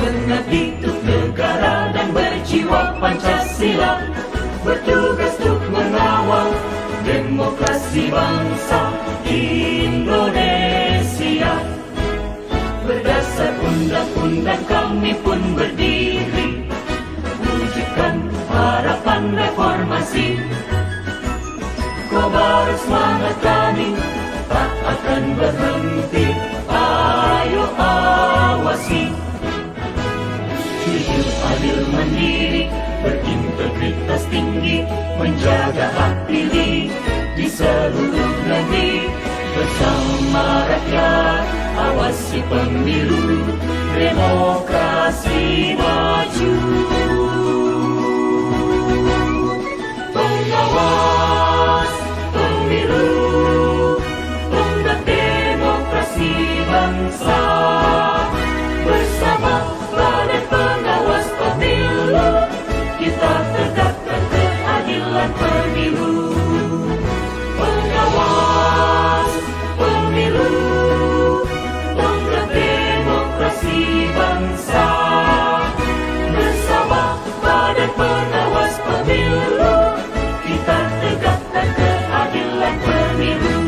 mengabdi untuk negara dan berjiwa Pancasila, bertugas untuk mengawal demokrasi bangsa Indonesia. Berdasar undang-undang kami pun berdiri, wujudkan harapan reformasi. Kobar semangat kami tak akan berhenti, ayo awasi. Jujur, adil, mandiri, berintegritas tinggi, menjaga hak pilih di seluruh negeri. Bersama rakyat, awasi pemilu, demokrasi maju. Pengawas pemilu, tonggak demokrasi bangsa. Bersama Badan Pengawas Pemilu, kita tegakkan keadilan pemilu. Pengawas pemilu, tonggak demokrasi bangsa. Bersama Badan Pengawas Pemilu, kita tegakkan keadilan pemilu.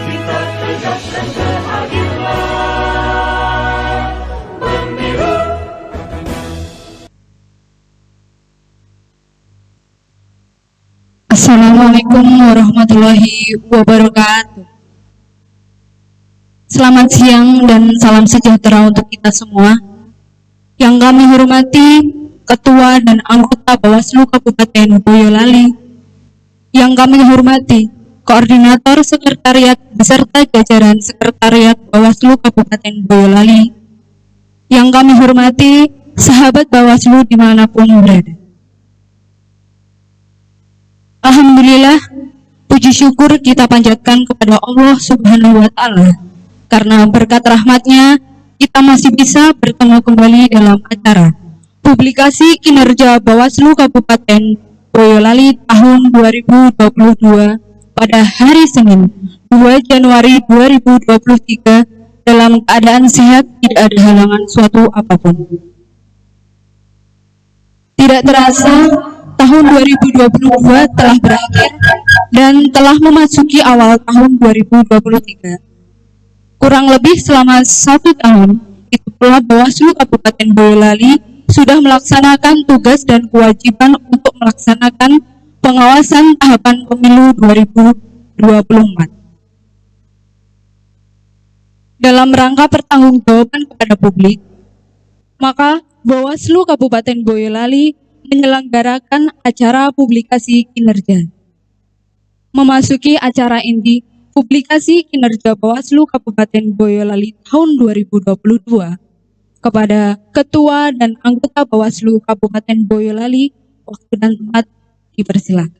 Kita tegakkan keadilan pemilu. Assalamualaikum warahmatullahi wabarakatuh. Selamat siang dan salam sejahtera untuk kita semua. Yang kami hormati Ketua dan anggota Bawaslu Kabupaten Boyolali, yang kami hormati Koordinator Sekretariat beserta jajaran Sekretariat Bawaslu Kabupaten Boyolali, yang kami hormati sahabat Bawaslu dimanapun berada. Alhamdulillah, puji syukur kita panjatkan kepada Allah Subhanahu wa Ta'ala, karena berkat rahmatnya kita masih bisa bertemu kembali dalam acara publikasi kinerja Bawaslu Kabupaten Boyolali tahun 2022 pada hari Senin 2 Januari 2023 dalam keadaan sehat, tidak ada halangan suatu apapun. Tidak terasa tahun 2022 telah berakhir dan telah memasuki awal tahun 2023. Kurang lebih selama 1 tahun, itu pula Bawaslu Kabupaten Boyolali sudah melaksanakan tugas dan kewajiban untuk melaksanakan pengawasan tahapan pemilu 2024. Dalam rangka pertanggungjawaban kepada publik, maka Bawaslu Kabupaten Boyolali menyelenggarakan acara publikasi kinerja. Memasuki acara inti publikasi kinerja Bawaslu Kabupaten Boyolali tahun 2022 kepada Ketua dan anggota Bawaslu Kabupaten Boyolali, waktu dan tempat dipersilakan.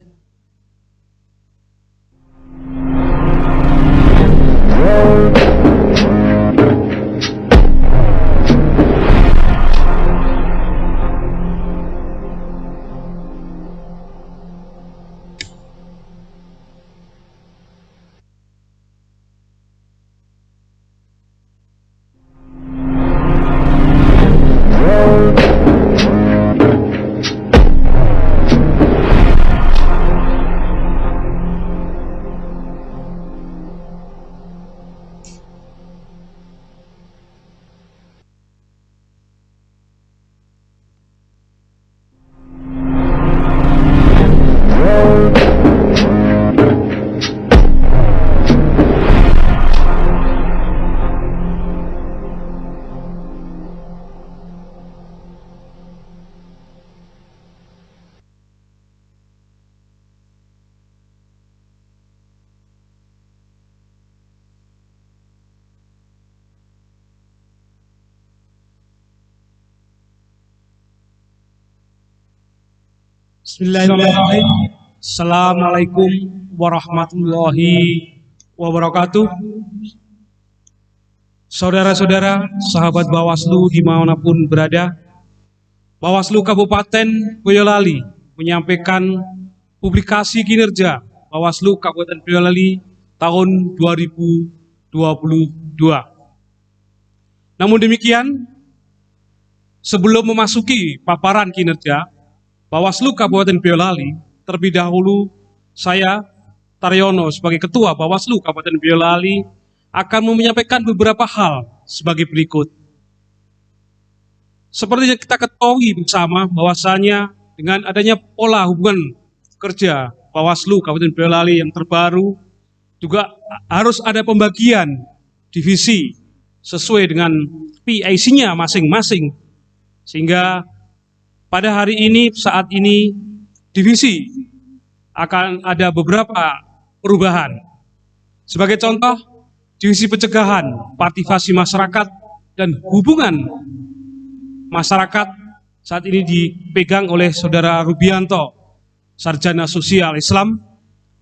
Bismillahirrahmanirrahim. Assalamualaikum warahmatullahi wabarakatuh. Saudara-saudara, sahabat Bawaslu dimanapun berada, Bawaslu Kabupaten Boyolali menyampaikan publikasi kinerja Bawaslu Kabupaten Boyolali tahun 2022. Namun demikian, sebelum memasuki paparan kinerja Bawaslu Kabupaten Boyolali, terlebih dahulu saya, Taryono, sebagai Ketua Bawaslu Kabupaten Boyolali, akan menyampaikan beberapa hal sebagai berikut. Seperti yang kita ketahui bersama bahwasanya dengan adanya pola hubungan kerja Bawaslu Kabupaten Boyolali yang terbaru, juga harus ada pembagian divisi sesuai dengan PIC-nya masing-masing. Sehingga pada hari ini, saat ini, divisi akan ada beberapa perubahan. Sebagai contoh, divisi pencegahan, partisipasi masyarakat, dan hubungan masyarakat saat ini dipegang oleh Saudara Rubianto, Sarjana Sosial Islam,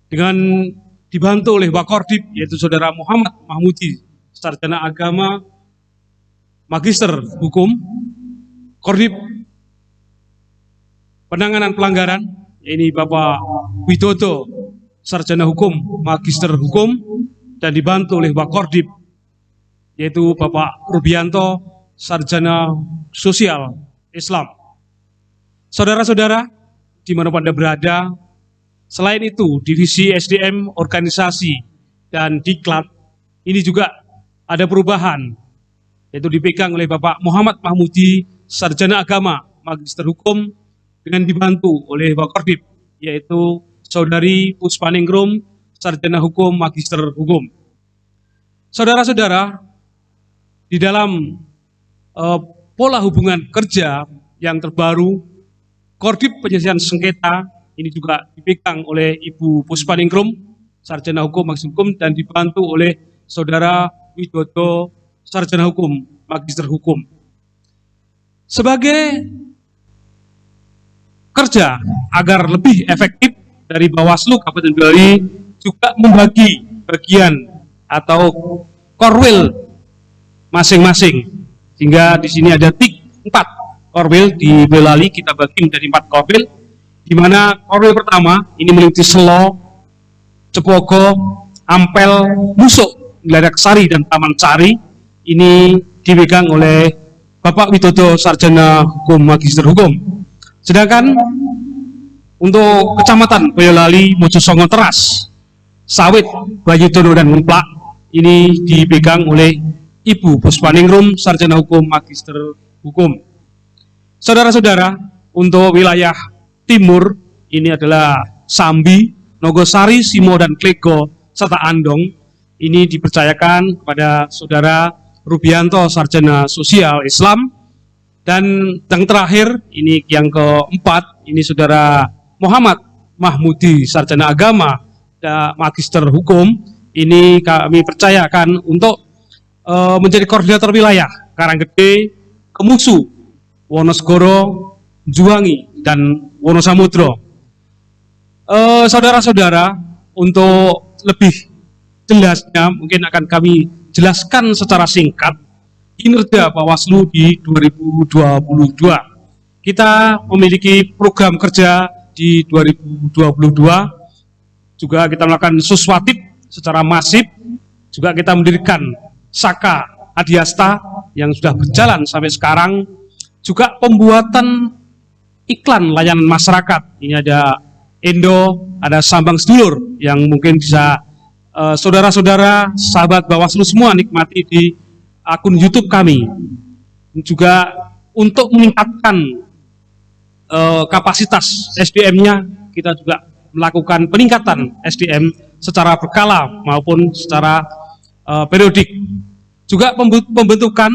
dengan dibantu oleh Wakordip, yaitu Saudara Muhammad Mahmudi, Sarjana Agama, Magister Hukum. Kordip Penanganan Pelanggaran, ini Bapak Widodo, Sarjana Hukum, Magister Hukum, dan dibantu oleh Wakordip, yaitu Bapak Rubianto, Sarjana Sosial Islam. Saudara-saudara, dimanapun Anda berada, selain itu, divisi SDM, organisasi, dan diklat, ini juga ada perubahan, yaitu dipegang oleh Bapak Muhammad Mahmudi, Sarjana Agama, Magister Hukum, dengan dibantu oleh Wakordip, yaitu Saudari Puspaningrum, Sarjana Hukum, Magister Hukum. Saudara-saudara, di dalam pola hubungan kerja yang terbaru, Kordip Penyelesaian Sengketa ini juga dipegang oleh Ibu Puspaningrum, Sarjana Hukum, Magister Hukum, dan dibantu oleh Saudara Widodo, Sarjana Hukum, Magister Hukum. Sebagai kerja agar lebih efektif dari Bawaslu Kabupaten Boyolali juga membagi bagian atau korwil masing-masing, sehingga di sini ada 4 korwil di Boyolali, kita bagi menjadi 4 korwil, di mana korwil pertama ini meliputi Selo, Cepogo, Ampel, Musuk, Geladak Sari, dan Taman Sari. Ini dipegang oleh Bapak Widodo, Sarjana Hukum, Magister Hukum. Sedangkan untuk Kecamatan Boyolali, Mojosongo Teras, Sawit, Bayudono, dan Ngemplak, ini dipegang oleh Ibu Puspaningrum, Sarjana Hukum, Magister Hukum. Saudara-saudara, untuk wilayah timur, ini adalah Sambi, Nogosari, Simo, dan Klego, serta Andong. Ini dipercayakan kepada Saudara Rubianto, Sarjana Sosial Islam. Dan yang terakhir, ini yang keempat, ini Saudara Muhammad Mahmudi, Sarjana Agama, dan Magister Hukum. Ini kami percayakan untuk menjadi koordinator wilayah Karanggede, Kemusu, Wonosgoro, Juwangi, dan Wonosamudro. Saudara-saudara, untuk lebih jelasnya mungkin akan kami jelaskan secara singkat kinerja Bawaslu di 2022. Kita memiliki program kerja di 2022, juga kita melakukan suswatip secara masif, juga kita mendirikan Saka Adiasta yang sudah berjalan sampai sekarang, juga pembuatan iklan layanan masyarakat. Ini ada Endo, ada Sambang Sedulur yang mungkin bisa saudara-saudara, sahabat Bawaslu semua nikmati di akun YouTube kami. Juga untuk meningkatkan kapasitas SDM-nya, kita juga melakukan peningkatan SDM secara berkala maupun secara periodik. Juga pembentukan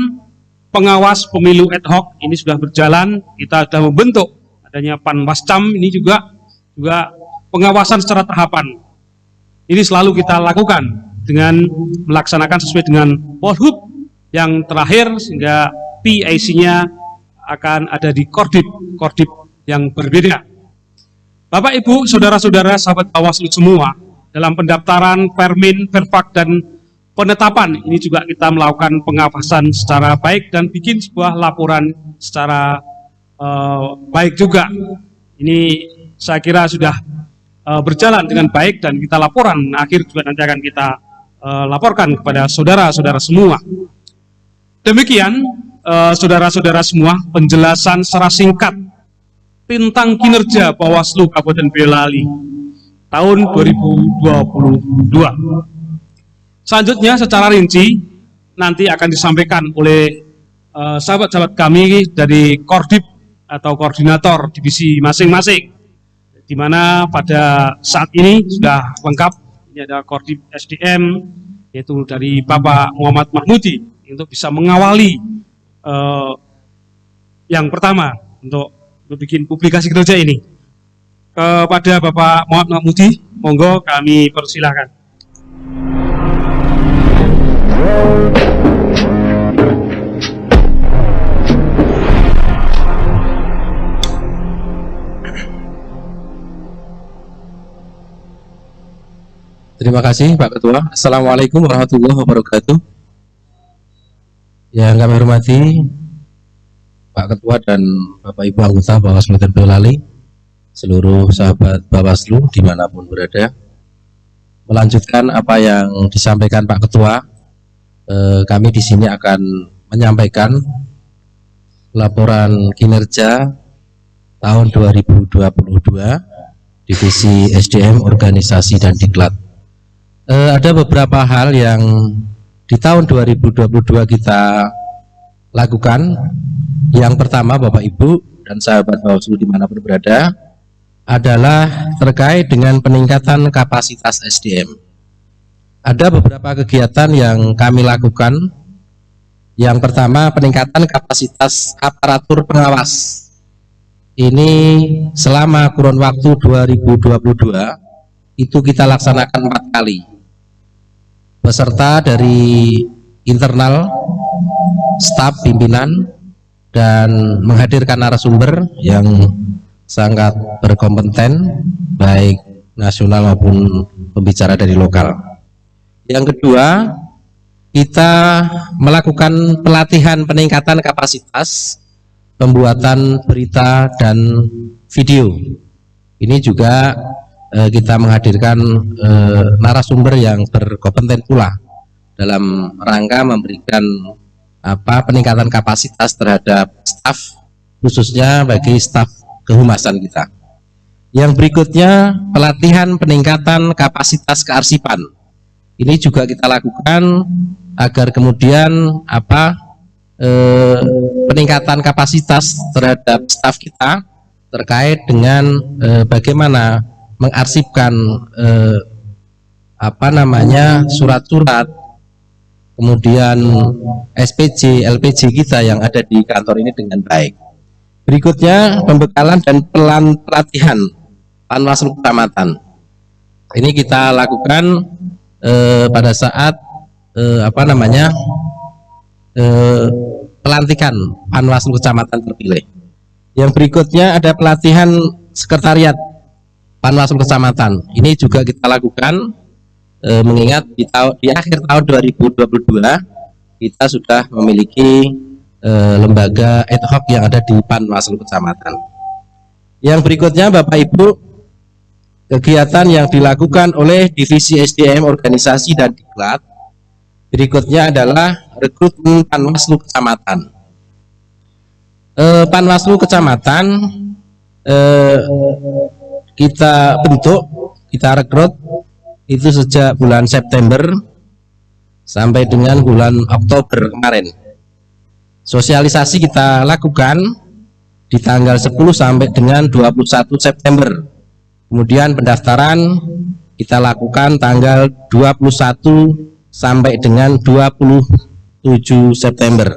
pengawas pemilu ad hoc ini sudah berjalan. Kita sudah membentuk adanya Panwascam, ini juga pengawasan secara tahapan. Ini selalu kita lakukan dengan melaksanakan sesuai dengan Polhub yang terakhir, sehingga PIC-nya akan ada di Kordip yang berbeda. Bapak, Ibu, saudara-saudara, sahabat Bawaslu semua, dalam pendaftaran, Permin, Perpak, dan penetapan, ini juga kita melakukan pengawasan secara baik dan bikin sebuah laporan secara baik juga. Ini saya kira sudah berjalan dengan baik dan kita laporan akhir juga nanti akan kita laporkan kepada saudara-saudara semua. Demikian saudara-saudara semua penjelasan secara singkat tentang kinerja Bawaslu Kabupaten Boyolali tahun 2022. Selanjutnya secara rinci nanti akan disampaikan oleh sahabat-sahabat kami dari Kordip atau koordinator divisi masing-masing, di mana pada saat ini sudah lengkap. Ini ada Kordip SDM, yaitu dari Bapak Muhammad Mahmudi, untuk bisa mengawali yang pertama untuk bikin publikasi kerja ini. Kepada Bapak Muhammad Mahmudi, monggo kami persilahkan. Terima kasih Pak Ketua. Assalamualaikum warahmatullahi wabarakatuh. Yang kami hormati Pak Ketua dan Bapak Ibu anggota Bawaslu Kabupaten Boyolali, seluruh sahabat Bawaslu dimanapun berada. Melanjutkan apa yang disampaikan Pak Ketua, kami di sini akan menyampaikan laporan kinerja tahun 2022 Divisi SDM Organisasi dan Diklat. Ada beberapa hal yang di tahun 2022 kita lakukan. Yang pertama, Bapak Ibu dan sahabat Bawaslu dimanapun berada, adalah terkait dengan peningkatan kapasitas SDM. Ada beberapa kegiatan yang kami lakukan. Yang pertama, peningkatan kapasitas aparatur pengawas. Ini selama kurun waktu 2022 itu kita laksanakan 4 kali. Peserta dari internal, staf pimpinan, dan menghadirkan narasumber yang sangat berkompeten, baik nasional maupun pembicara dari lokal. Yang kedua, kita melakukan pelatihan peningkatan kapasitas pembuatan berita dan video. Ini juga kita menghadirkan narasumber yang berkompeten pula dalam rangka memberikan peningkatan kapasitas terhadap staf, khususnya bagi staf kehumasan kita. Yang berikutnya, pelatihan peningkatan kapasitas kearsipan. Ini juga kita lakukan agar kemudian peningkatan kapasitas terhadap staf kita terkait dengan bagaimana mengarsipkan surat-surat, kemudian SPJ, LPJ kita yang ada di kantor ini dengan baik. Berikutnya, pembekalan dan pelatihan Panwaslu Kecamatan. Ini kita lakukan pada saat pelantikan Panwaslu Kecamatan terpilih. Yang berikutnya ada pelatihan sekretariat Panwaslu Kecamatan. Ini juga kita lakukan mengingat di akhir tahun 2022 kita sudah memiliki lembaga ad hoc yang ada di Panwaslu Kecamatan. Yang berikutnya, Bapak Ibu, kegiatan yang dilakukan oleh Divisi SDM Organisasi dan Diklat berikutnya adalah rekrutmen Panwaslu Kecamatan. Panwaslu Kecamatan kita bentuk, kita rekrut itu sejak bulan September sampai dengan bulan Oktober kemarin. Sosialisasi kita lakukan di tanggal 10 sampai dengan 21 September. Kemudian pendaftaran kita lakukan tanggal 21 sampai dengan 27 September.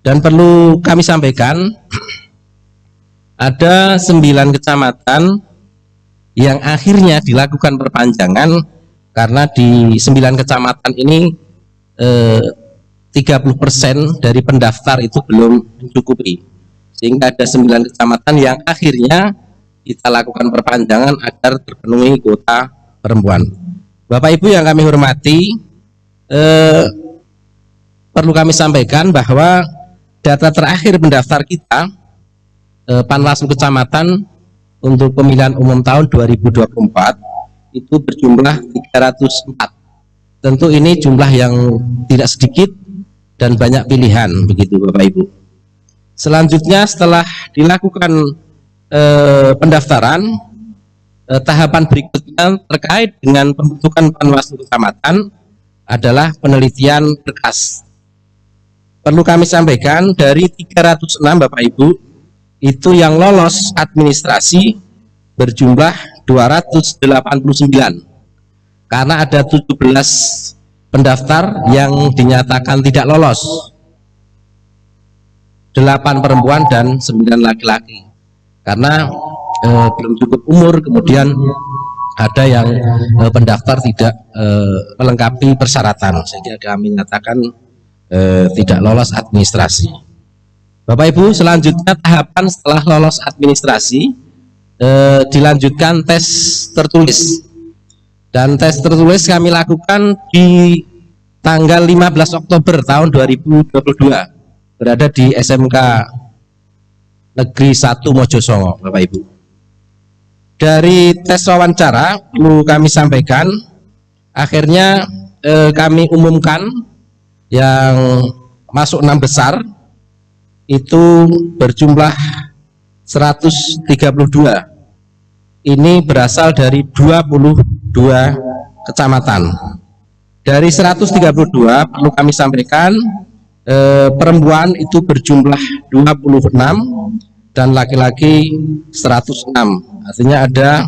Dan perlu kami sampaikan, ada 9 kecamatan yang akhirnya dilakukan perpanjangan karena di 9 kecamatan ini 30% dari pendaftar itu belum mencukupi, sehingga ada 9 kecamatan yang akhirnya kita lakukan perpanjangan agar terpenuhi kuota perempuan. Bapak Ibu yang kami hormati, perlu kami sampaikan bahwa data terakhir pendaftar kita Panwaslu Kecamatan untuk pemilihan umum tahun 2024 itu berjumlah 304. Tentu ini jumlah yang tidak sedikit dan banyak pilihan, begitu Bapak Ibu. Selanjutnya setelah dilakukan pendaftaran, tahapan berikutnya terkait dengan pembentukan Panwaslu Kecamatan adalah penelitian berkas. Perlu kami sampaikan, dari 306 Bapak Ibu, itu yang lolos administrasi berjumlah 289, karena ada 17 pendaftar yang dinyatakan tidak lolos, 8 perempuan dan 9 laki-laki, karena belum cukup umur, kemudian ada yang pendaftar tidak melengkapi persyaratan, sehingga kami nyatakan tidak lolos administrasi. Bapak Ibu, selanjutnya tahapan setelah lolos administrasi, dilanjutkan tes tertulis, dan tes tertulis kami lakukan di tanggal 15 Oktober tahun 2022 berada di SMK Negeri 1 Mojosongo, Bapak Ibu. Dari tes wawancara perlu kami sampaikan, akhirnya kami umumkan yang masuk 6 besar itu berjumlah 132. Ini berasal dari 22 kecamatan. Dari 132 perlu kami sampaikan, perempuan itu berjumlah 26 dan laki-laki 106. Artinya ada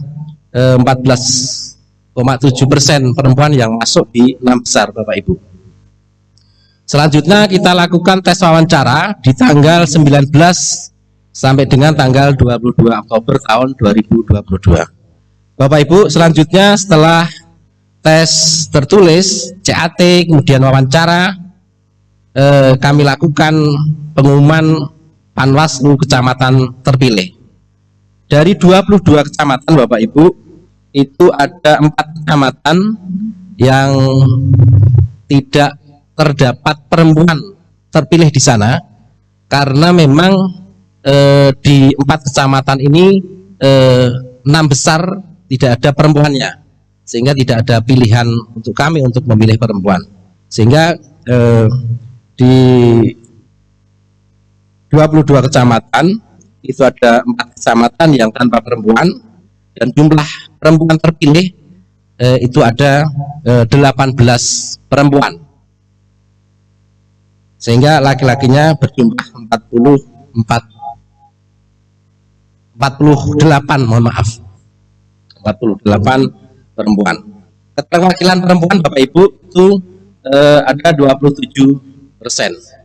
14,7% perempuan yang masuk di 6 besar, Bapak Ibu. Selanjutnya kita lakukan tes wawancara di tanggal 19 sampai dengan tanggal 22 Oktober tahun 2022. Bapak Ibu, selanjutnya setelah tes tertulis, CAT, kemudian wawancara, kami lakukan pengumuman Panwaslu Kecamatan terpilih. Dari 22 kecamatan Bapak Ibu, itu ada 4 kecamatan yang tidak terdapat perempuan terpilih di sana, karena memang di 4 kecamatan ini 6 besar tidak ada perempuannya, sehingga tidak ada pilihan untuk kami untuk memilih perempuan, sehingga di 22 kecamatan itu ada 4 kecamatan yang tanpa perempuan, dan jumlah perempuan terpilih itu ada 18 perempuan, sehingga laki-lakinya berjumlah 48, mohon maaf, 48 perempuan. Keterwakilan perempuan Bapak Ibu itu ada 27%.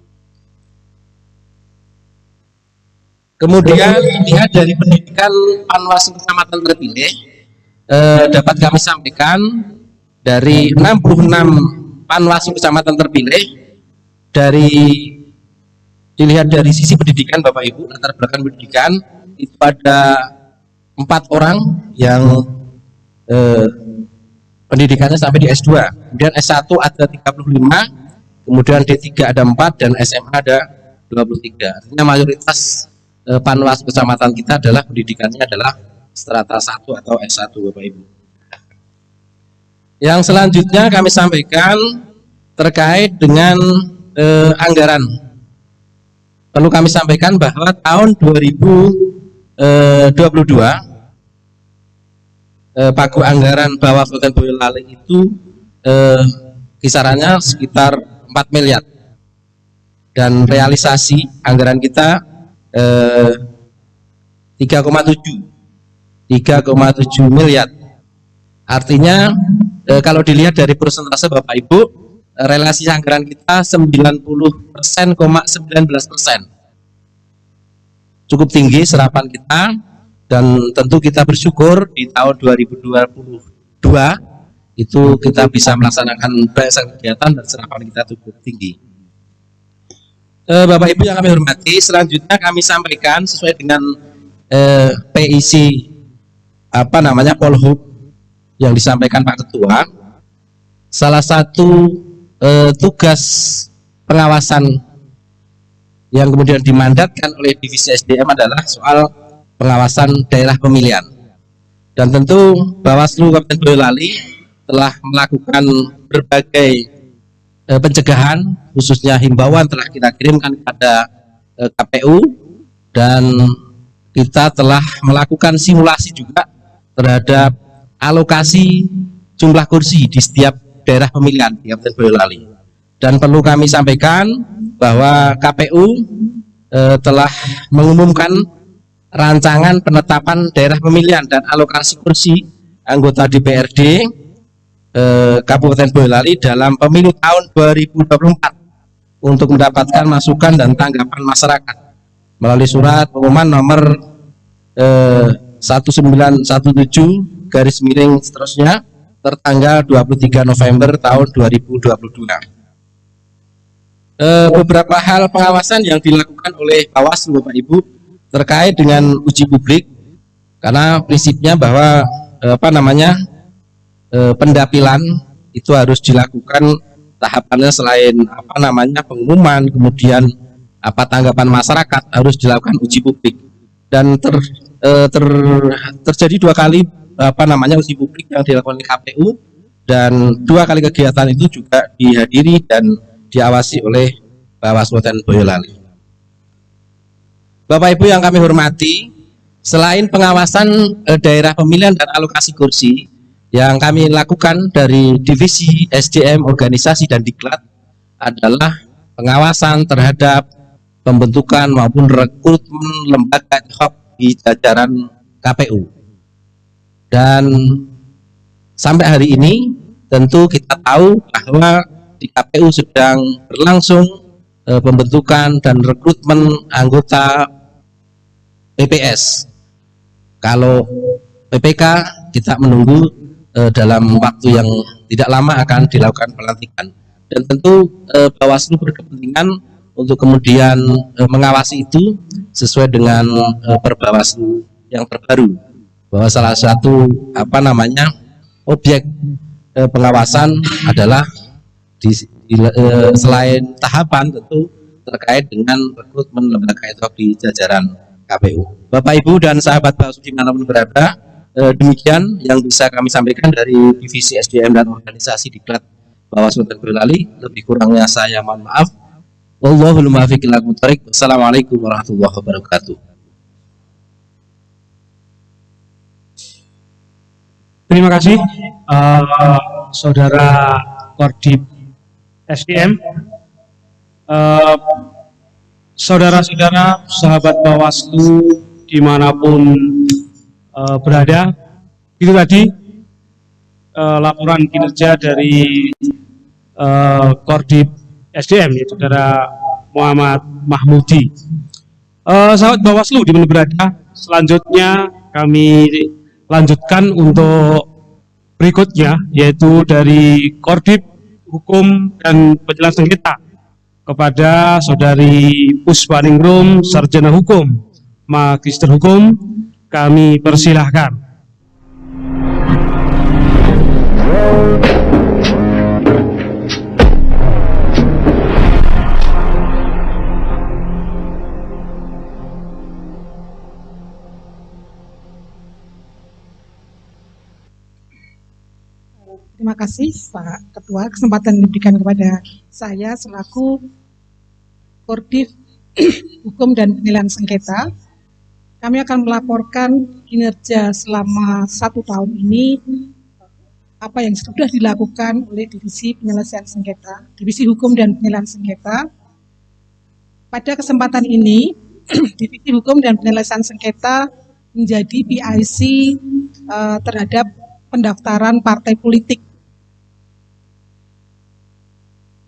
Kemudian lihat dari pendidikan Panwaslu Kecamatan terpilih, dapat kami sampaikan dari 66 Panwaslu Kecamatan terpilih, dilihat dari sisi pendidikan Bapak Ibu, latar belakang pendidikan itu ada 4 orang yang pendidikannya sampai di S2, kemudian S1 ada 35, kemudian D3 ada 4, dan SMA ada 23. Artinya mayoritas Panwaslu Kecamatan kita adalah pendidikannya adalah strata 1 atau S1, Bapak Ibu. Yang selanjutnya kami sampaikan terkait dengan anggaran. Perlu kami sampaikan bahwa tahun 2022 pagu anggaran Bawaslu dan Boyolali itu kisarannya sekitar 4 miliar, dan realisasi anggaran kita 3,7 miliar. Artinya kalau dilihat dari persentase Bapak Ibu, relasi anggaran kita 90,19%. Cukup tinggi serapan kita, dan tentu kita bersyukur di tahun 2022 itu kita bisa melaksanakan banyak kegiatan dan serapan kita cukup tinggi. Bapak Ibu yang kami hormati, selanjutnya kami sampaikan sesuai dengan PIC Polhub yang disampaikan Pak Ketua. Salah satu tugas pengawasan yang kemudian dimandatkan oleh Divisi SDM adalah soal pengawasan daerah pemilihan, dan tentu Bawaslu Kabupaten Boyolali telah melakukan berbagai pencegahan, khususnya himbauan telah kita kirimkan kepada KPU, dan kita telah melakukan simulasi juga terhadap alokasi jumlah kursi di setiap daerah pemilihan di Kabupaten Boyolali. Dan perlu kami sampaikan bahwa KPU telah mengumumkan rancangan penetapan daerah pemilihan dan alokasi kursi anggota DPRD Kabupaten Boyolali dalam pemilu tahun 2024 untuk mendapatkan masukan dan tanggapan masyarakat melalui surat pengumuman nomor 1917 garis miring seterusnya tertanggal 23 November tahun 2022. Beberapa hal pengawasan yang dilakukan oleh Bawaslu, Bapak Ibu, terkait dengan uji publik, karena prinsipnya bahwa pendapilan itu harus dilakukan tahapannya selain pengumuman, kemudian tanggapan masyarakat, harus dilakukan uji publik. Dan terjadi 2 kali uji publik yang dilakukan oleh KPU, dan 2 kali kegiatan itu juga dihadiri dan diawasi oleh Bawaslu Kabupaten Boyolali. Bapak Ibu yang kami hormati, selain pengawasan daerah pemilihan dan alokasi kursi yang kami lakukan dari Divisi SDM Organisasi dan Diklat adalah pengawasan terhadap pembentukan maupun rekrutmen lembaga ad hoc di jajaran KPU. Dan sampai hari ini tentu kita tahu bahwa di KPU sedang berlangsung pembentukan dan rekrutmen anggota PPS. Kalau PPK kita menunggu dalam waktu yang tidak lama akan dilakukan pelantikan, dan tentu Bawaslu berkepentingan untuk kemudian mengawasi itu sesuai dengan Perbawaslu yang terbaru, bahwa salah satu objek pengawasan adalah selain tahapan tentu terkait dengan rekrutmen lembaga ad hoc di jajaran KPU. Bapak Ibu dan sahabat Bawaslu dimanapun berada, demikian yang bisa kami sampaikan dari Divisi SDM dan Organisasi Diklat Bawaslu Kabupaten Boyolali. Lebih kurangnya saya mohon maaf. Wallahul muwaffiq ila aqwamit thoriq. Wassalamualaikum warahmatullahi wabarakatuh. Terima kasih Saudara Kordib SDM. Saudara-saudara, sahabat Bawaslu dimanapun berada, itu tadi laporan kinerja dari Kordib SDM, yaitu Saudara Muhammad Mahmudi. Sahabat Bawaslu di mana berada, selanjutnya kami lanjutkan untuk berikutnya, yaitu dari Kordib Hukum dan Penjelasan Sengketa kepada Saudari Puspaningrum, Sarjana Hukum, Magister Hukum. Kami persilahkan. Terima kasih Pak Ketua, kesempatan yang diberikan kepada saya selaku Kordib Hukum dan Penilaian Sengketa. Kami akan melaporkan kinerja selama 1 tahun ini, apa yang sudah dilakukan oleh Divisi Penyelesaian Sengketa, Divisi Hukum dan Penilaian Sengketa. Pada kesempatan ini, Divisi Hukum dan Penyelesaian Sengketa menjadi PIC terhadap pendaftaran partai politik.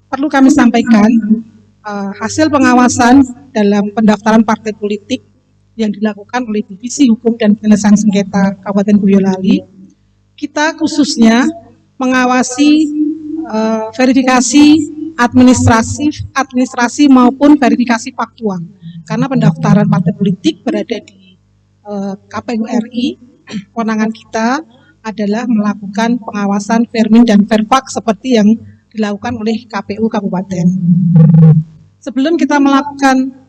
Perlu kami sampaikan, hasil pengawasan dalam pendaftaran partai politik yang dilakukan oleh Divisi Hukum dan Penyelesaian Sengketa Kabupaten Boyolali, kita khususnya mengawasi verifikasi administrasi maupun verifikasi faktual, karena pendaftaran partai politik berada di KPU RI. Kewenangan kita adalah melakukan pengawasan Vermin dan Verfak seperti yang dilakukan oleh KPU Kabupaten. Sebelum kita melakukan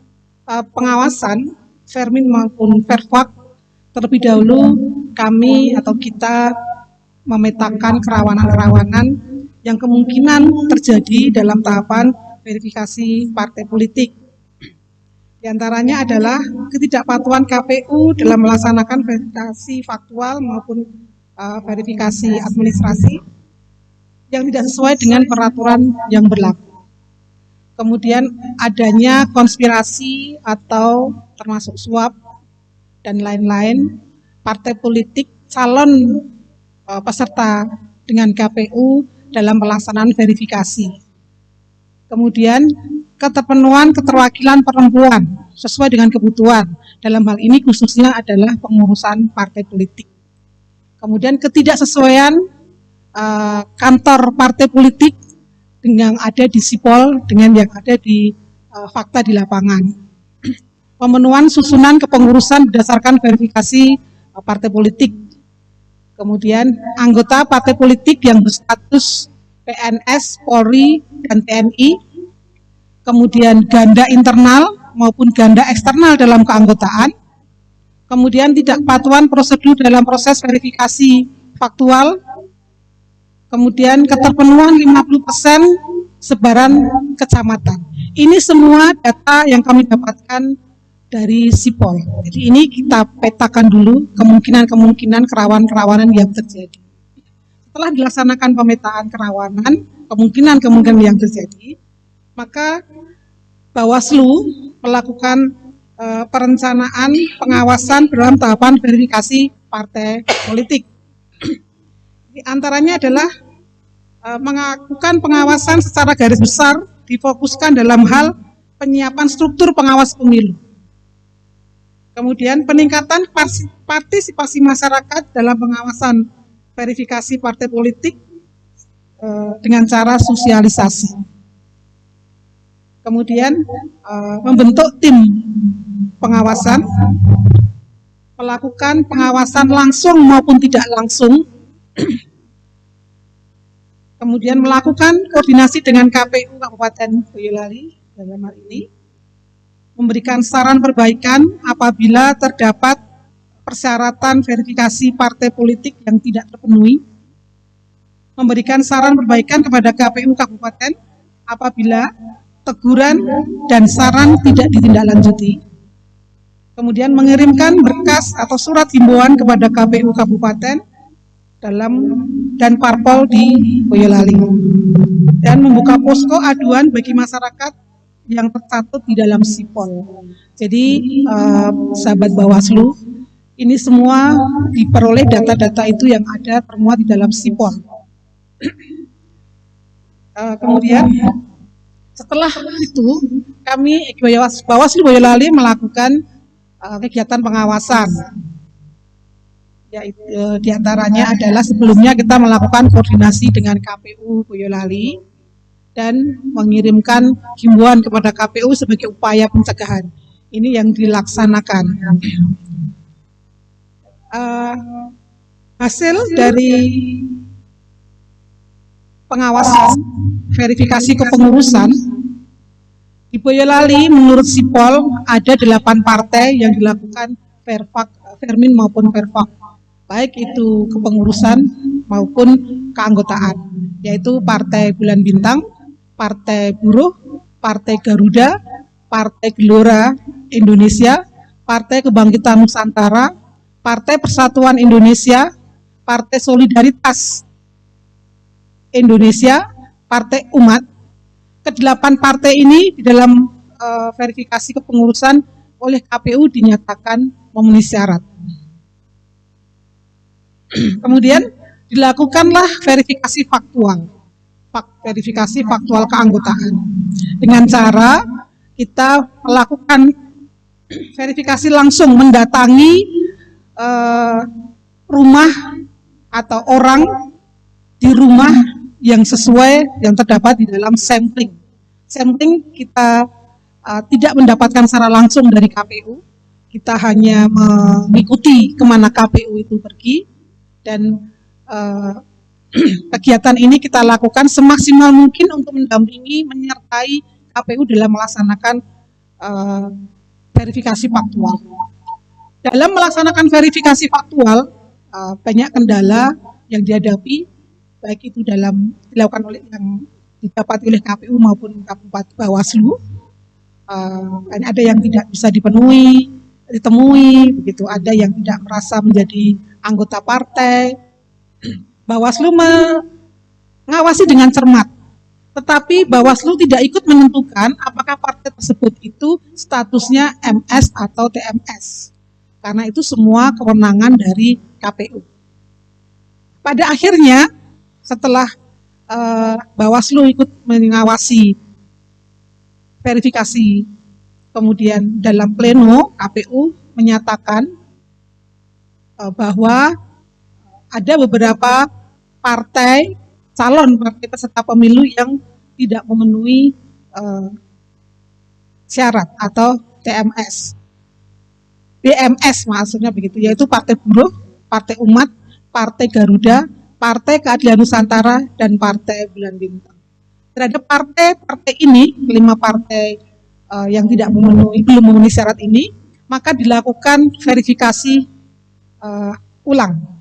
pengawasan Vermin maupun Verfak, terlebih dahulu kami atau kita memetakan kerawanan-kerawanan yang kemungkinan terjadi dalam tahapan verifikasi partai politik. Di antaranya adalah ketidakpatuhan KPU dalam melaksanakan verifikasi faktual maupun verifikasi administrasi yang tidak sesuai dengan peraturan yang berlaku. Kemudian adanya konspirasi atau termasuk suap dan lain-lain partai politik calon peserta dengan KPU dalam pelaksanaan verifikasi. Kemudian keterpenuhan keterwakilan perempuan sesuai dengan kebutuhan. Dalam hal ini khususnya adalah pengurusan partai politik. Kemudian ketidaksesuaian kantor partai politik dengan yang ada di sipol dengan yang ada di fakta di lapangan. Pemenuhan susunan kepengurusan berdasarkan verifikasi partai politik. Kemudian anggota partai politik yang berstatus PNS, Polri, dan TNI, kemudian ganda internal maupun ganda eksternal dalam keanggotaan, kemudian tidak kepatuhan prosedur dalam proses verifikasi faktual, kemudian keterpenuhan 50% sebaran kecamatan. Ini semua data yang kami dapatkan dari Sipol. Jadi ini kita petakan dulu kemungkinan-kemungkinan kerawanan-kerawanan yang terjadi. Setelah dilaksanakan pemetaan kerawanan, kemungkinan-kemungkinan yang terjadi, maka Bawaslu melakukan perencanaan pengawasan dalam tahapan verifikasi partai politik. Di antaranya adalah melakukan pengawasan secara garis besar difokuskan dalam hal penyiapan struktur pengawas pemilu. Kemudian peningkatan partisipasi masyarakat dalam pengawasan verifikasi partai politik dengan cara sosialisasi. Kemudian membentuk tim pengawasan, melakukan pengawasan langsung maupun tidak langsung, kemudian melakukan koordinasi dengan KPU Kabupaten Boyolali dalam hal ini, memberikan saran perbaikan apabila terdapat persyaratan verifikasi partai politik yang tidak terpenuhi, memberikan saran perbaikan kepada KPU Kabupaten apabila teguran dan saran tidak ditindaklanjuti, kemudian mengirimkan berkas atau surat himbauan kepada KPU Kabupaten dan Parpol di Boyolali, dan membuka posko aduan bagi masyarakat yang tercatat di dalam Sipol. Jadi sahabat Bawaslu, ini semua diperoleh data-data itu yang ada termuat di dalam Sipol. Kemudian setelah itu kami Bawaslu Boyolali melakukan kegiatan pengawasan. Yaitu diantaranya adalah sebelumnya kita melakukan koordinasi dengan KPU Boyolali dan mengirimkan himbauan kepada KPU sebagai upaya pencegahan. Ini yang dilaksanakan. Hasil dari pengawasan verifikasi kepengurusan di Boyolali menurut Sipol ada 8 partai yang dilakukan Vermin maupun Verfak, baik itu kepengurusan maupun keanggotaan, yaitu Partai Bulan Bintang, Partai Buruh, Partai Garuda, Partai Gelora Indonesia, Partai Kebangkitan Nusantara, Partai Persatuan Indonesia, Partai Solidaritas Indonesia, Partai Umat. Kedelapan partai ini di dalam verifikasi kepengurusan oleh KPU dinyatakan memenuhi syarat. Kemudian dilakukanlah verifikasi faktual. Verifikasi faktual keanggotaan dengan cara kita melakukan verifikasi langsung mendatangi rumah atau orang di rumah yang sesuai yang terdapat di dalam sampling. Sampling kita tidak mendapatkan secara langsung dari KPU, kita hanya mengikuti kemana KPU itu pergi, dan kegiatan ini kita lakukan semaksimal mungkin untuk mendampingi, menyertai KPU dalam melaksanakan verifikasi faktual. Dalam melaksanakan verifikasi faktual, banyak kendala yang dihadapi, baik itu dilakukan oleh yang didapati oleh KPU maupun Bawaslu. Ada yang tidak bisa ditemui, begitu. Ada yang tidak merasa menjadi anggota partai. Bawaslu mengawasi dengan cermat, tetapi Bawaslu tidak ikut menentukan apakah partai tersebut itu statusnya MS atau TMS, karena itu semua kewenangan dari KPU. Pada akhirnya, setelah Bawaslu ikut mengawasi verifikasi, kemudian dalam pleno KPU menyatakan bahwa ada beberapa partai calon partai peserta pemilu yang tidak memenuhi syarat atau TMS. BMS maksudnya begitu, yaitu Partai Buruh, Partai Umat, Partai Garuda, Partai Keadilan Nusantara, dan Partai Bulan Bintang. Terhadap partai-partai ini, 5 partai yang belum memenuhi syarat ini, maka dilakukan verifikasi ulang.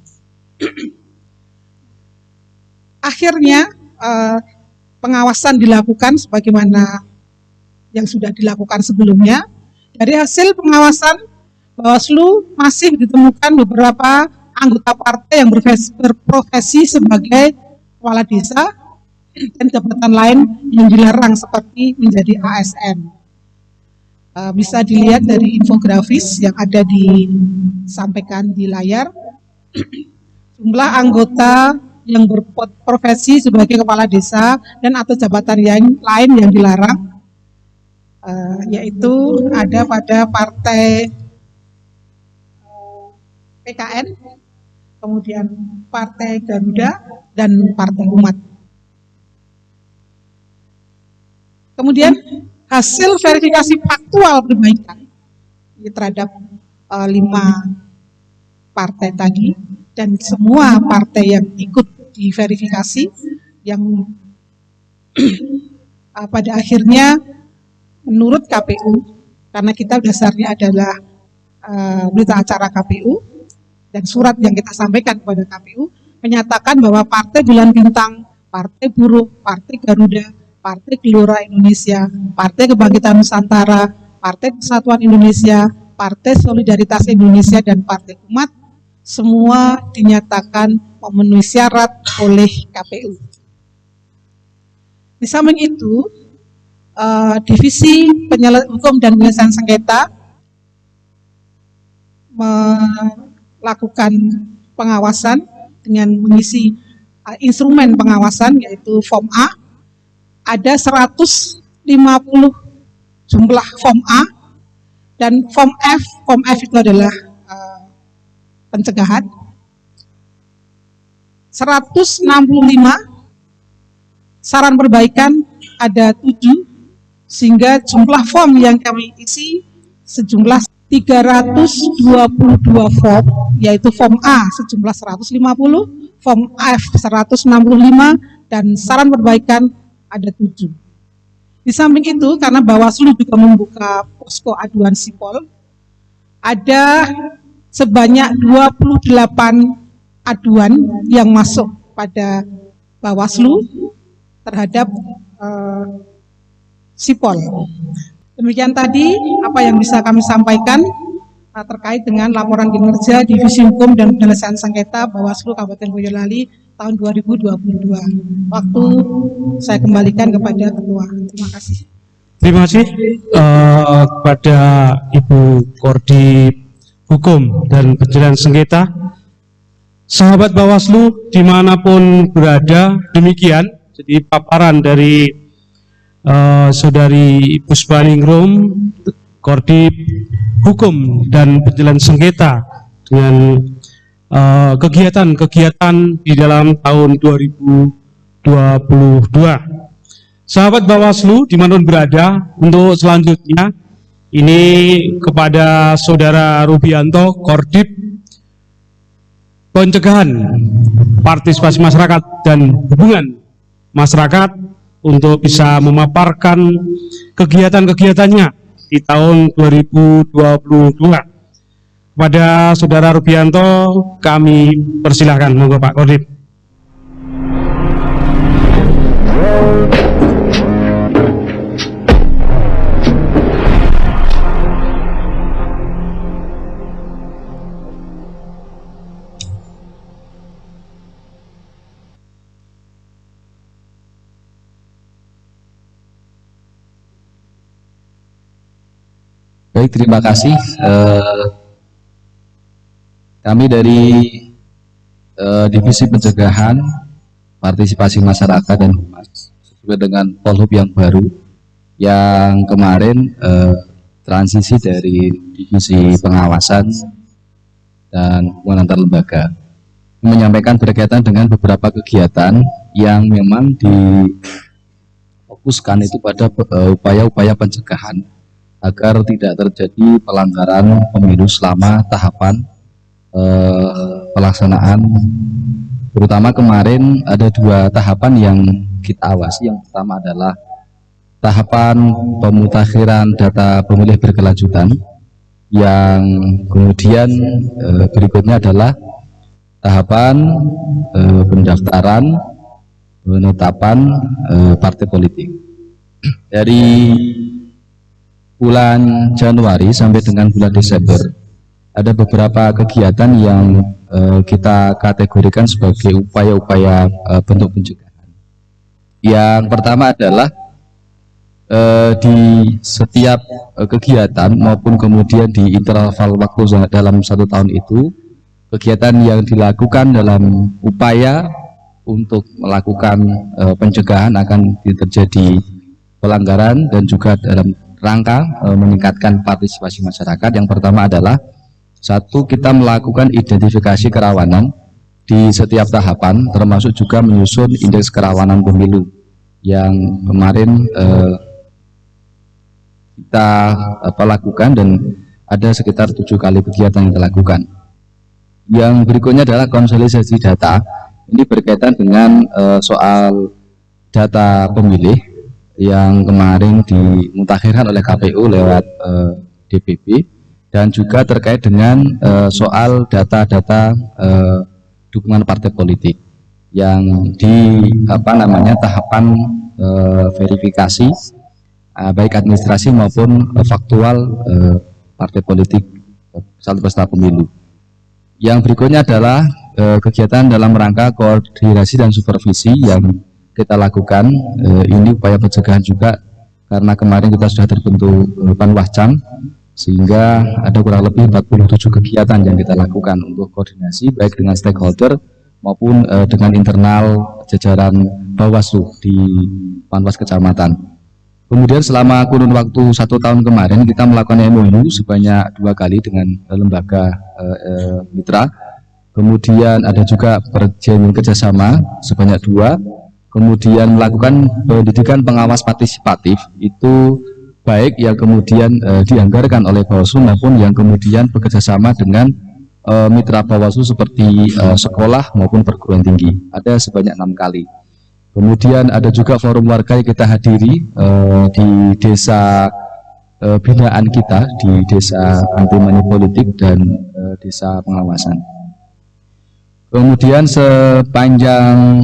Akhirnya pengawasan dilakukan sebagaimana yang sudah dilakukan sebelumnya. Dari hasil pengawasan, Bawaslu masih ditemukan beberapa anggota partai yang berprofesi sebagai kepala desa dan jabatan lain yang dilarang seperti menjadi ASN. Bisa dilihat dari infografis yang ada disampaikan di layar. Jumlah anggota yang berprofesi sebagai kepala desa dan atau jabatan yang lain yang dilarang, yaitu ada pada partai PKN, kemudian Partai Garuda, dan Partai Umat. Kemudian hasil verifikasi faktual perbaikan terhadap 5 partai tadi, dan semua partai yang ikut diverifikasi yang pada akhirnya menurut KPU, karena kita dasarnya adalah berita acara KPU dan surat yang kita sampaikan kepada KPU, menyatakan bahwa Partai Bulan Bintang, Partai Buruh, Partai Garuda, Partai Gelora Indonesia, Partai Kebangkitan Nusantara, Partai Persatuan Indonesia, Partai Solidaritas Indonesia, dan Partai Umat semua dinyatakan memenuhi syarat oleh KPU. Di samping itu, Divisi Hukum dan Penyelesaian Sengketa melakukan pengawasan dengan mengisi instrumen pengawasan, yaitu Form A. Ada 150 jumlah Form A, dan Form F itu adalah pencegahan. 165 saran perbaikan ada 7, sehingga jumlah form yang kami isi sejumlah 322 form, yaitu Form A sejumlah 150, Form F 165, dan saran perbaikan ada 7. Di samping itu, karena Bawaslu juga membuka posko aduan sipol, ada sebanyak 28 aduan yang masuk pada Bawaslu terhadap sipol. Demikian tadi apa yang bisa kami sampaikan terkait dengan laporan kinerja Divisi Hukum dan Penyelesaian Sengketa Bawaslu Kabupaten Boyolali tahun 2022. Waktu saya kembalikan kepada Ketua. Terima kasih. Terima kasih kepada Ibu Koordip Hukum dan Penyelesaian Sengketa. Sahabat Bawaslu dimanapun berada, demikian jadi paparan dari Saudari Puspaningrum, Koordip Hukum dan Penyelesaian Sengketa dengan kegiatan-kegiatan di dalam tahun 2022. Sahabat Bawaslu dimanapun berada, untuk selanjutnya ini kepada Saudara Rubianto, Koordip Pencegahan Partisipasi Masyarakat dan Hubungan Masyarakat, untuk bisa memaparkan kegiatan-kegiatannya di tahun 2022. Kepada Saudara Rubianto, kami persilahkan, monggo Pak Koordip. Baik, terima kasih. Kami dari Divisi Pencegahan, Partisipasi Masyarakat dan Humas, sesuai dengan Polhub yang baru, yang kemarin transisi dari Divisi Pengawasan dan Hubungan Antar Lembaga, menyampaikan berkaitan dengan beberapa kegiatan yang memang difokuskan itu pada upaya-upaya pencegahan agar tidak terjadi pelanggaran pemilu selama tahapan pelaksanaan. Terutama kemarin ada 2 tahapan yang kita awasi. Yang pertama adalah tahapan pemutakhiran data pemilih berkelanjutan, yang kemudian berikutnya adalah tahapan pendaftaran penetapan partai politik. Dari bulan Januari sampai dengan bulan Desember ada beberapa kegiatan yang kita kategorikan sebagai upaya-upaya bentuk pencegahan. Yang pertama adalah di setiap kegiatan maupun kemudian di interval waktu dalam 1 tahun itu, kegiatan yang dilakukan dalam upaya untuk melakukan pencegahan akan terjadi pelanggaran dan juga dalam rangka meningkatkan partisipasi masyarakat. Yang pertama adalah 1, kita melakukan identifikasi kerawanan di setiap tahapan, termasuk juga menyusun indeks kerawanan pemilu yang kemarin kita lakukan, dan ada sekitar 7 kali kegiatan yang kita lakukan. Yang berikutnya adalah konsolidasi data. Ini berkaitan dengan soal data pemilih yang kemarin dimutakhirkan oleh KPU lewat DPP, dan juga terkait dengan soal data-data dukungan partai politik yang di tahapan verifikasi baik administrasi maupun faktual partai politik saat peserta pemilu. Yang berikutnya adalah kegiatan dalam rangka koordinasi dan supervisi yang kita lakukan. Ini upaya pencegahan juga karena kemarin kita sudah terbentuk Panwascam, sehingga ada kurang lebih 47 kegiatan yang kita lakukan untuk koordinasi baik dengan stakeholder maupun dengan internal jajaran Bawaslu di Panwas Kecamatan. Kemudian selama kurun waktu 1 tahun kemarin kita melakukan MOU sebanyak 2 kali dengan lembaga mitra. Kemudian ada juga perjanjian kerjasama sebanyak 2. Kemudian melakukan pendidikan pengawas partisipatif, itu baik yang kemudian dianggarkan oleh Bawaslu maupun yang kemudian bekerjasama dengan mitra Bawaslu seperti sekolah maupun perguruan tinggi. Ada sebanyak 6 kali. Kemudian ada juga forum warga yang kita hadiri di desa binaan kita, di desa anti money politik dan desa pengawasan. Kemudian sepanjang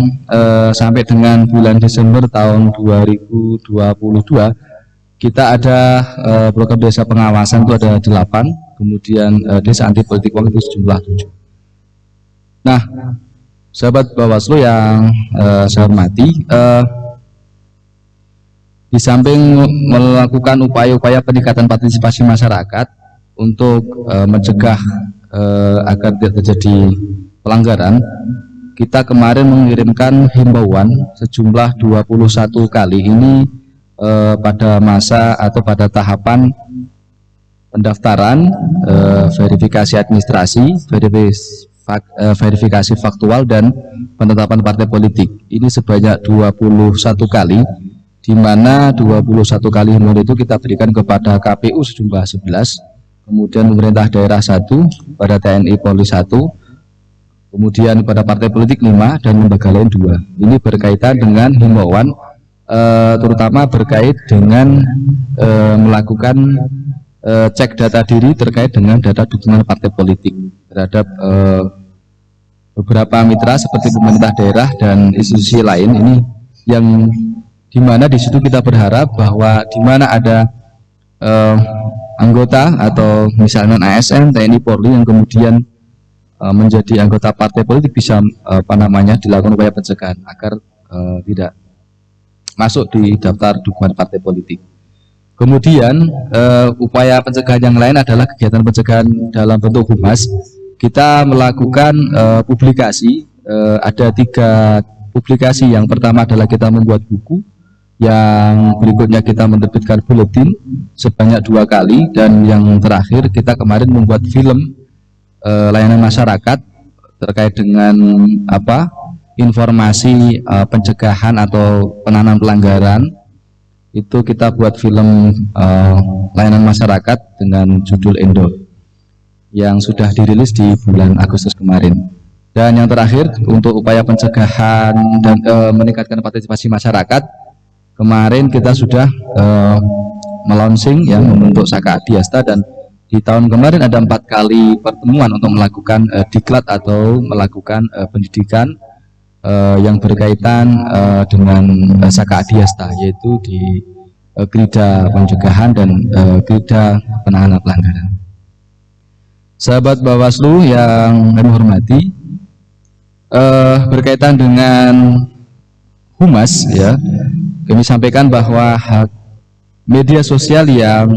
sampai dengan bulan Desember tahun 2022 kita ada program desa pengawasan itu ada 8, kemudian desa anti politik uang itu sejumlah 7. Nah, sahabat Bawaslu yang saya hormati, di samping melakukan upaya-upaya peningkatan partisipasi masyarakat untuk mencegah agar tidak terjadi pelanggaran, kita kemarin mengirimkan himbauan sejumlah 21 kali ini pada masa atau pada tahapan pendaftaran, verifikasi administrasi, verifikasi faktual dan penetapan partai politik. Ini sebanyak 21 kali, di mana 21 kali himbauan itu kita berikan kepada KPU sejumlah 11, kemudian pemerintah daerah 1, pada TNI Polri 1, kemudian pada partai politik 5, dan lembaga lain 2. Ini berkaitan dengan himbauan terutama berkait dengan melakukan cek data diri terkait dengan data dukungan partai politik terhadap beberapa mitra seperti pemerintah daerah dan institusi lain. Ini yang dimana di situ kita berharap bahwa di mana ada anggota atau misalnya ASN, TNI, Polri yang kemudian menjadi anggota partai politik bisa dilakukan upaya pencegahan agar tidak masuk di daftar dukungan partai politik. Kemudian upaya pencegahan yang lain adalah kegiatan pencegahan dalam bentuk humas. Kita melakukan publikasi, ada 3 publikasi. Yang pertama adalah kita membuat buku, yang berikutnya kita menerbitkan buletin sebanyak 2 kali, dan yang terakhir kita kemarin membuat film layanan masyarakat terkait dengan informasi pencegahan atau penanganan pelanggaran. Itu kita buat film layanan masyarakat dengan judul Endo yang sudah dirilis di bulan Agustus kemarin. Dan yang terakhir untuk upaya pencegahan dan meningkatkan partisipasi masyarakat, kemarin kita sudah melaunching yang membentuk Saka Adiasta, dan di tahun kemarin ada 4 kali pertemuan untuk melakukan diklat atau melakukan pendidikan yang berkaitan dengan Saka Adiasta, yaitu di Krida Pencegahan dan Krida Penanganan Pelanggaran. Sahabat Bawaslu yang kami hormati, berkaitan dengan humas, ya, kami sampaikan bahwa media sosial yang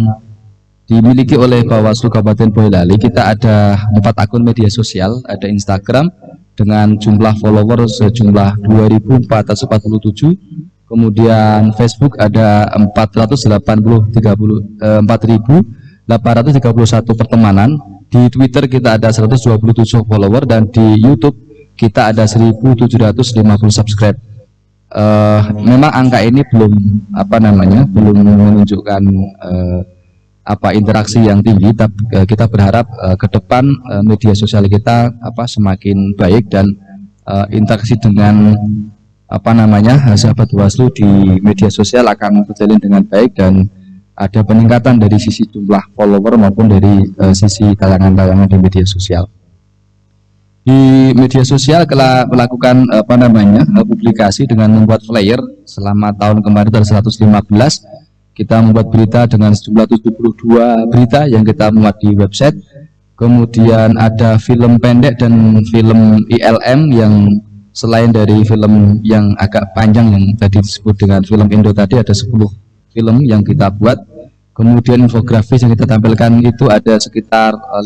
dimiliki oleh Bawaslu Kabupaten Boyolali, kita ada 4 akun media sosial. Ada Instagram dengan jumlah follower sejumlah 2.447, kemudian Facebook ada 4.831 pertemanan, di Twitter kita ada 127 follower, dan di YouTube kita ada 1.750 subscribe. Memang angka ini belum belum menunjukkan interaksi yang tinggi, tapi kita berharap ke depan media sosial kita semakin baik, dan interaksi dengan sahabat Bawaslu di media sosial akan berjalan dengan baik, dan ada peningkatan dari sisi jumlah follower maupun dari sisi tayangan-tayangan di media sosial. Di media sosial telah melakukan publikasi dengan membuat flyer selama tahun kemarin dari 115. Kita membuat berita dengan sejumlah 72 berita yang kita muat di website. Kemudian ada film pendek dan film ILM yang selain dari film yang agak panjang yang tadi disebut dengan film Indo tadi, ada 10 film yang kita buat. Kemudian infografis yang kita tampilkan itu ada sekitar 15,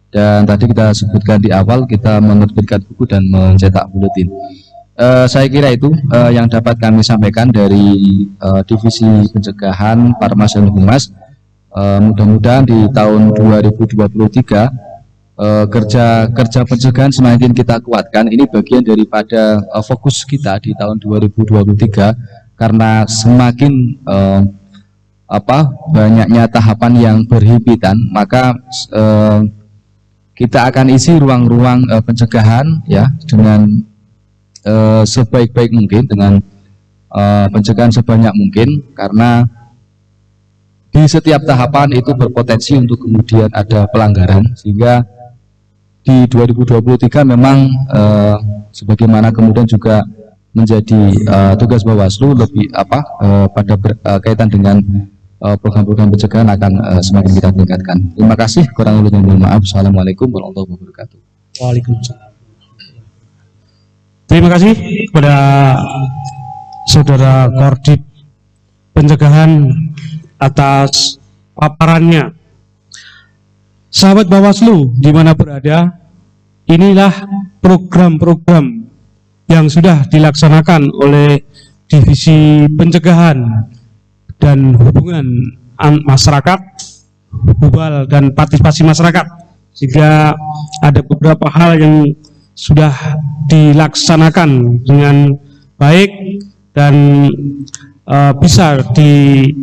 dan tadi kita sebutkan di awal kita menerbitkan buku dan mencetak buletin. Saya kira itu yang dapat kami sampaikan dari Divisi Pencegahan Parmas dan Humas. Mudah-mudahan di tahun 2023 kerja pencegahan semakin kita kuatkan. Ini bagian daripada fokus kita di tahun 2023, karena semakin banyaknya tahapan yang berhimpitan, maka kita akan isi ruang-ruang pencegahan, ya, dengan sebaik-baik mungkin, dengan pencegahan sebanyak mungkin, karena di setiap tahapan itu berpotensi untuk kemudian ada pelanggaran, sehingga di 2023 memang sebagaimana kemudian juga menjadi tugas Bawaslu lebih pada berkaitan dengan program-program pencegahan akan semakin kita tingkatkan. Terima kasih, kurang lebihnya mohon maaf. Assalamualaikum warahmatullahi wabarakatuh. Waalaikumsalam. Terima kasih kepada Saudara Koordit Pencegahan atas paparannya. Sahabat Bawaslu dimana berada, inilah program-program yang sudah dilaksanakan oleh Divisi Pencegahan dan Hubungan Masyarakat, Hubal dan Partisipasi Masyarakat, sehingga ada beberapa hal yang sudah dilaksanakan dengan baik dan bisa dilihat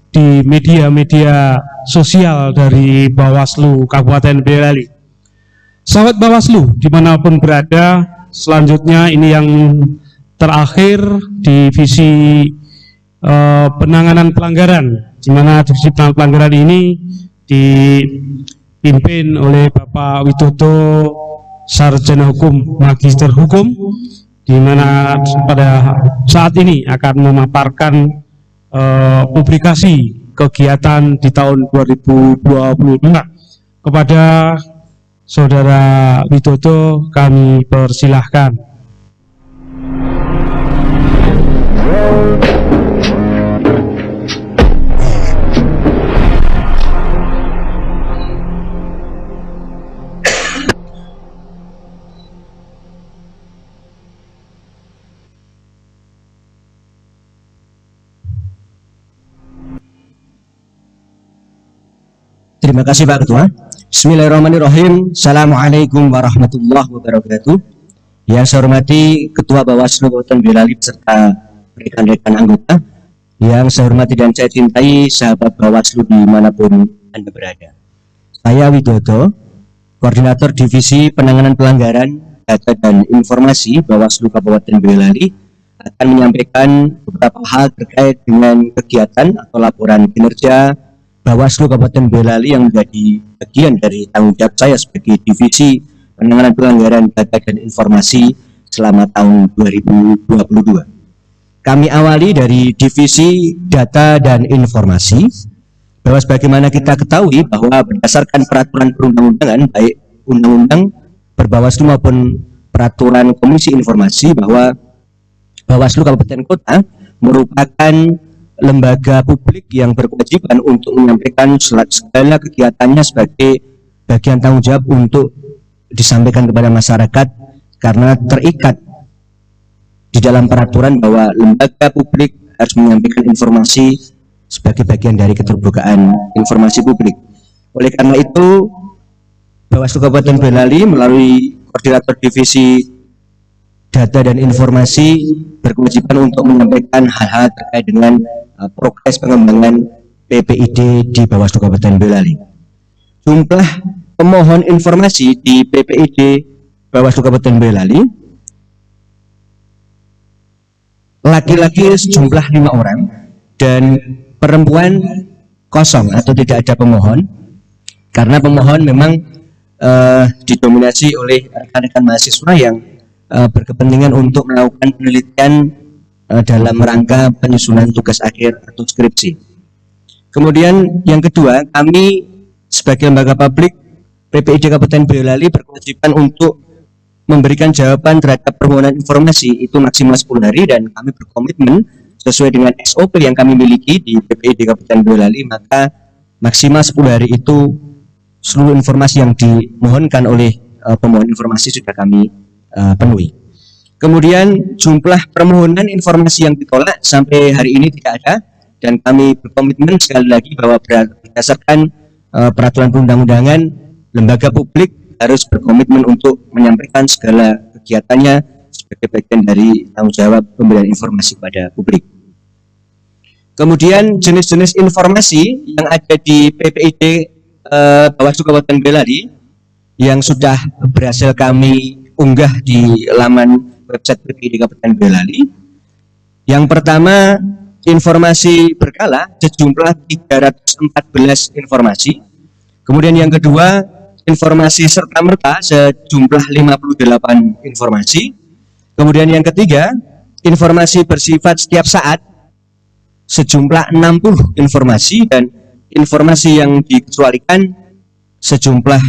di media-media sosial dari Bawaslu Kabupaten Boyolali. Sahabat Bawaslu dimanapun berada, selanjutnya ini yang terakhir Divisi Penanganan Pelanggaran, di mana Divisi Penanganan Pelanggaran ini dipimpin oleh Bapak Widodo, Sarjana Hukum, Magister Hukum, di mana pada saat ini akan memaparkan publikasi kegiatan di tahun 2022. Kepada Saudara Widodo kami persilahkan. Terima kasih Pak Ketua. Bismillahirrahmanirrahim. Assalamualaikum warahmatullahi wabarakatuh. Yang saya hormati Ketua Bawaslu Kabupaten Boyolali beserta rekan-rekan anggota. Yang saya hormati dan saya cintai sahabat Bawaslu dimanapun Anda berada. Saya Widodo, Koordinator Divisi Penanganan Pelanggaran Data dan Informasi Bawaslu Kabupaten Boyolali, akan menyampaikan beberapa hal terkait dengan kegiatan atau laporan kinerja Bawaslu Kabupaten Boyolali yang menjadi bagian dari tanggung jawab saya sebagai Divisi Penanganan Pelanggaran Data dan Informasi selama tahun 2022. Kami awali dari Divisi Data dan Informasi, bahwa sebagaimana kita ketahui bahwa berdasarkan peraturan perundang-undangan, baik Undang-Undang Berbawaslu maupun Peraturan Komisi Informasi, bahwa Bawaslu Kabupaten Kota merupakan lembaga publik yang berkewajiban untuk menyampaikan segala kegiatannya sebagai bagian tanggung jawab untuk disampaikan kepada masyarakat, karena terikat di dalam peraturan bahwa lembaga publik harus menyampaikan informasi sebagai bagian dari keterbukaan informasi publik. Oleh karena itu, Bawaslu Kabupaten Boyolali melalui Koordinator Divisi Data dan Informasi berkewajiban untuk menyampaikan hal-hal terkait dengan progres pengembangan PPID di Bawaslu Kabupaten Boyolali. Jumlah pemohon informasi di PPID Bawaslu Kabupaten Boyolali, laki-laki sejumlah 5 orang dan perempuan kosong atau tidak ada pemohon, karena pemohon memang didominasi oleh rekan-rekan mahasiswa yang berkepentingan untuk melakukan penelitian dalam rangka penyusunan tugas akhir atau skripsi. Kemudian yang kedua, kami sebagai lembaga publik PPID Kabupaten Boyolali berkewajiban untuk memberikan jawaban terhadap permohonan informasi itu maksimal 10 hari, dan kami berkomitmen sesuai dengan SOP yang kami miliki di PPID Kabupaten Boyolali, maka maksimal 10 hari itu seluruh informasi yang dimohonkan oleh pemohon informasi sudah kami penuhi. Kemudian jumlah permohonan informasi yang ditolak sampai hari ini tidak ada, dan kami berkomitmen sekali lagi bahwa berdasarkan peraturan perundang-undangan, lembaga publik harus berkomitmen untuk menyampaikan segala kegiatannya sebagai bagian dari tanggung jawab pemberian informasi kepada publik. Kemudian jenis-jenis informasi yang ada di PPID Bawaslu Kabupaten Boyolali yang sudah berhasil kami unggah di laman website PPID Kabupaten Boyolali. Yang pertama, informasi berkala sejumlah 314 informasi. Kemudian yang kedua, informasi serta-merta sejumlah 58 informasi. Kemudian yang ketiga, informasi bersifat setiap saat sejumlah 60 informasi, dan informasi yang dikecualikan sejumlah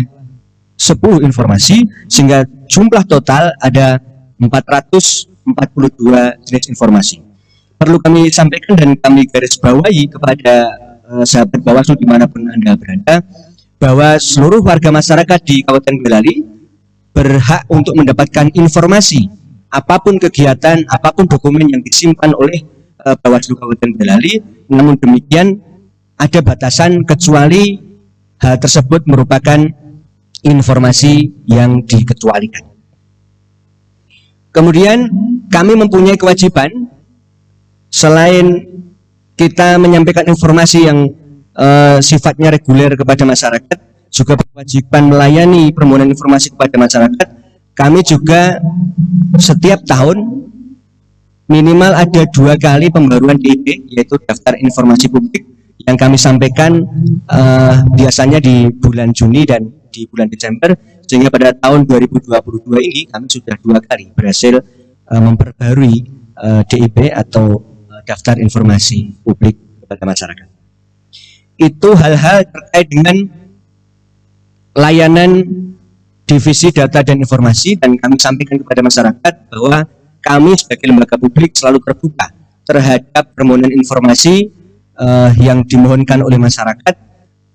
10 informasi, sehingga jumlah total ada 442 jenis informasi. Perlu kami sampaikan dan kami garis bawahi kepada sahabat Bawaslu dimanapun Anda berada, bahwa seluruh warga masyarakat di Kabupaten Boyolali berhak untuk mendapatkan informasi apapun kegiatan, apapun dokumen yang disimpan oleh Bawaslu Kabupaten Boyolali. Namun demikian ada batasan kecuali hal tersebut merupakan informasi yang dikecualikan. Kemudian kami mempunyai kewajiban, selain kita menyampaikan informasi yang sifatnya reguler kepada masyarakat, juga berkewajiban melayani permohonan informasi kepada masyarakat. Kami juga setiap tahun minimal ada 2 kali pembaruan DIP, yaitu daftar informasi publik, yang kami sampaikan biasanya di bulan Juni dan di bulan Desember, sehingga pada tahun 2022 ini kami sudah 2 kali berhasil memperbarui DIP atau daftar informasi publik kepada masyarakat. Itu hal-hal terkait dengan layanan divisi data dan informasi, dan kami sampaikan kepada masyarakat bahwa kami sebagai lembaga publik selalu terbuka terhadap permohonan informasi yang dimohonkan oleh masyarakat,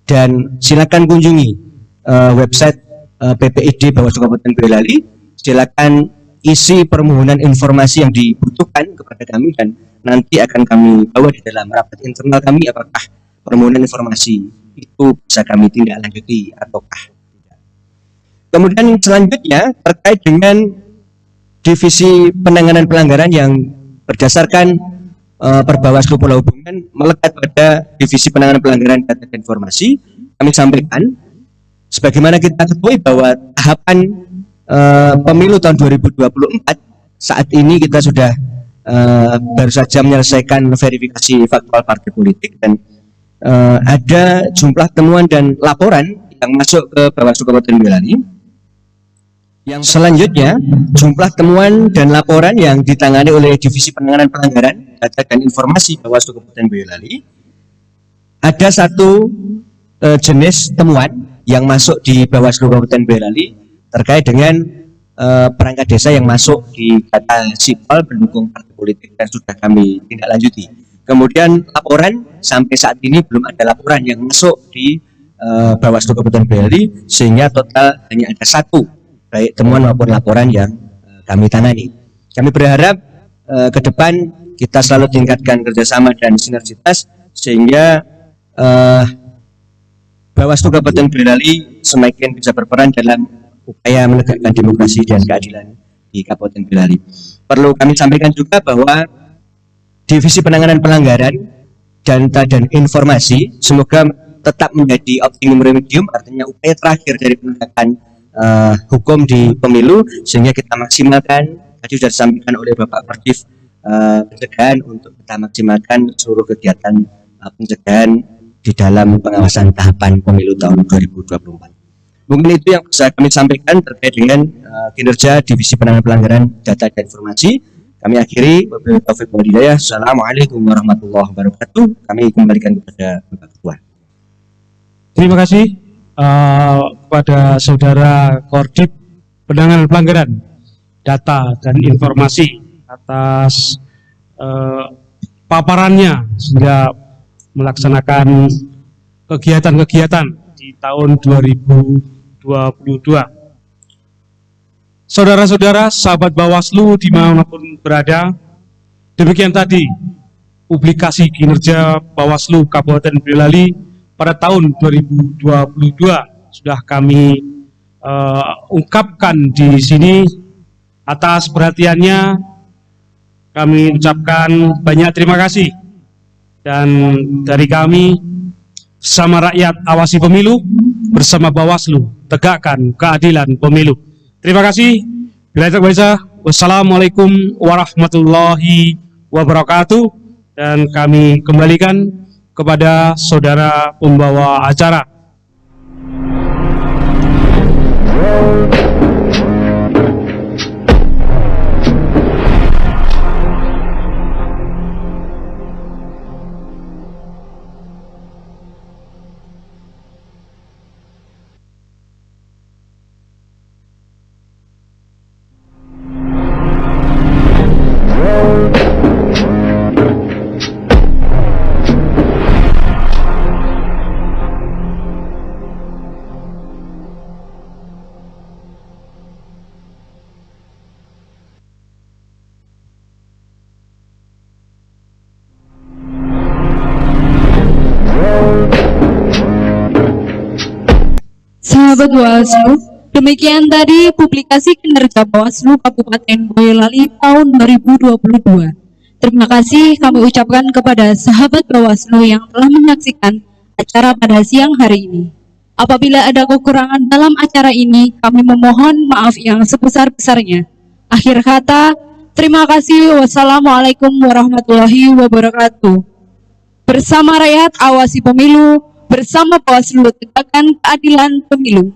dan silakan kunjungi website PPID Bawaslu Kabupaten Boyolali. Silakan isi permohonan informasi yang dibutuhkan kepada kami, dan nanti akan kami bawa di dalam rapat internal kami apakah permohonan informasi itu bisa kami tindak lanjuti ataukah tidak. Kemudian selanjutnya terkait dengan divisi penanganan pelanggaran yang berdasarkan Perbawaslu Pulau Hubungan melekat pada divisi penanganan pelanggaran data dan informasi, kami sampaikan sebagaimana kita ketahui bahwa tahapan pemilu tahun 2024 saat ini kita sudah baru saja menyelesaikan verifikasi faktual partai politik, dan ada jumlah temuan dan laporan yang masuk ke Bawaslu Kabupaten Boyolali. Yang selanjutnya, jumlah temuan dan laporan yang ditangani oleh Divisi Penanganan Pelanggaran Data dan Informasi Bawaslu Kabupaten Boyolali, ada satu jenis temuan yang masuk di Bawaslu Kabupaten Boyolali terkait dengan perangkat desa yang masuk di data sipol pendukung partai politik, dan sudah kami tindak lanjuti. Kemudian laporan sampai saat ini belum ada laporan yang masuk di Bawaslu Kabupaten Boyolali, sehingga total hanya ada satu baik temuan maupun laporan yang kami tangani. Kami berharap ke depan kita selalu tingkatkan kerjasama dan sinergitas sehingga Bawaslu Kabupaten Boyolali semakin bisa berperan dalam upaya menegakkan demokrasi dan keadilan di Kabupaten Boyolali. Perlu kami sampaikan juga bahwa Divisi Penanganan Pelanggaran Data dan Informasi semoga tetap menjadi optimum remedium, artinya upaya terakhir dari penegakan hukum di pemilu, sehingga kita maksimalkan, tadi sudah disampaikan oleh Bapak Perdif pencegahan, untuk kita maksimalkan seluruh kegiatan pencegahan di dalam pengawasan tahapan pemilu tahun 2024. Mungkin itu yang bisa kami sampaikan terkait dengan kinerja Divisi Penanganan Pelanggaran Data dan Informasi. Kami akhiri, wabillahi taufiq wal hidayah. Assalamualaikum warahmatullahi wabarakatuh. Kami kembalikan kepada Bapak Ketua. Terima kasih kepada Saudara Korbit Penanganan Pelanggaran Data dan Informasi atas paparannya sehingga melaksanakan kegiatan-kegiatan di tahun 2022. Saudara-saudara, sahabat Bawaslu dimanapun berada, demikian tadi publikasi kinerja Bawaslu Kabupaten Boyolali pada tahun 2022 sudah kami ungkapkan di sini. Atas perhatiannya kami ucapkan banyak terima kasih, dan dari kami bersama rakyat awasi pemilu, bersama Bawaslu tegakkan keadilan pemilu. Terima kasih. Wassalamualaikum warahmatullahi wabarakatuh, dan kami kembalikan kepada saudara pembawa acara. Sahabat Bawaslu, demikian tadi publikasi kinerja Bawaslu Kabupaten Boyolali tahun 2022. Terima kasih kami ucapkan kepada sahabat Bawaslu yang telah menyaksikan acara pada siang hari ini. Apabila ada kekurangan dalam acara ini, kami memohon maaf yang sebesar-besarnya. Akhir kata, terima kasih. Wassalamualaikum warahmatullahi wabarakatuh. Bersama rakyat awasi pemilu, bersama Bawaslu tegakkan keadilan pemilu.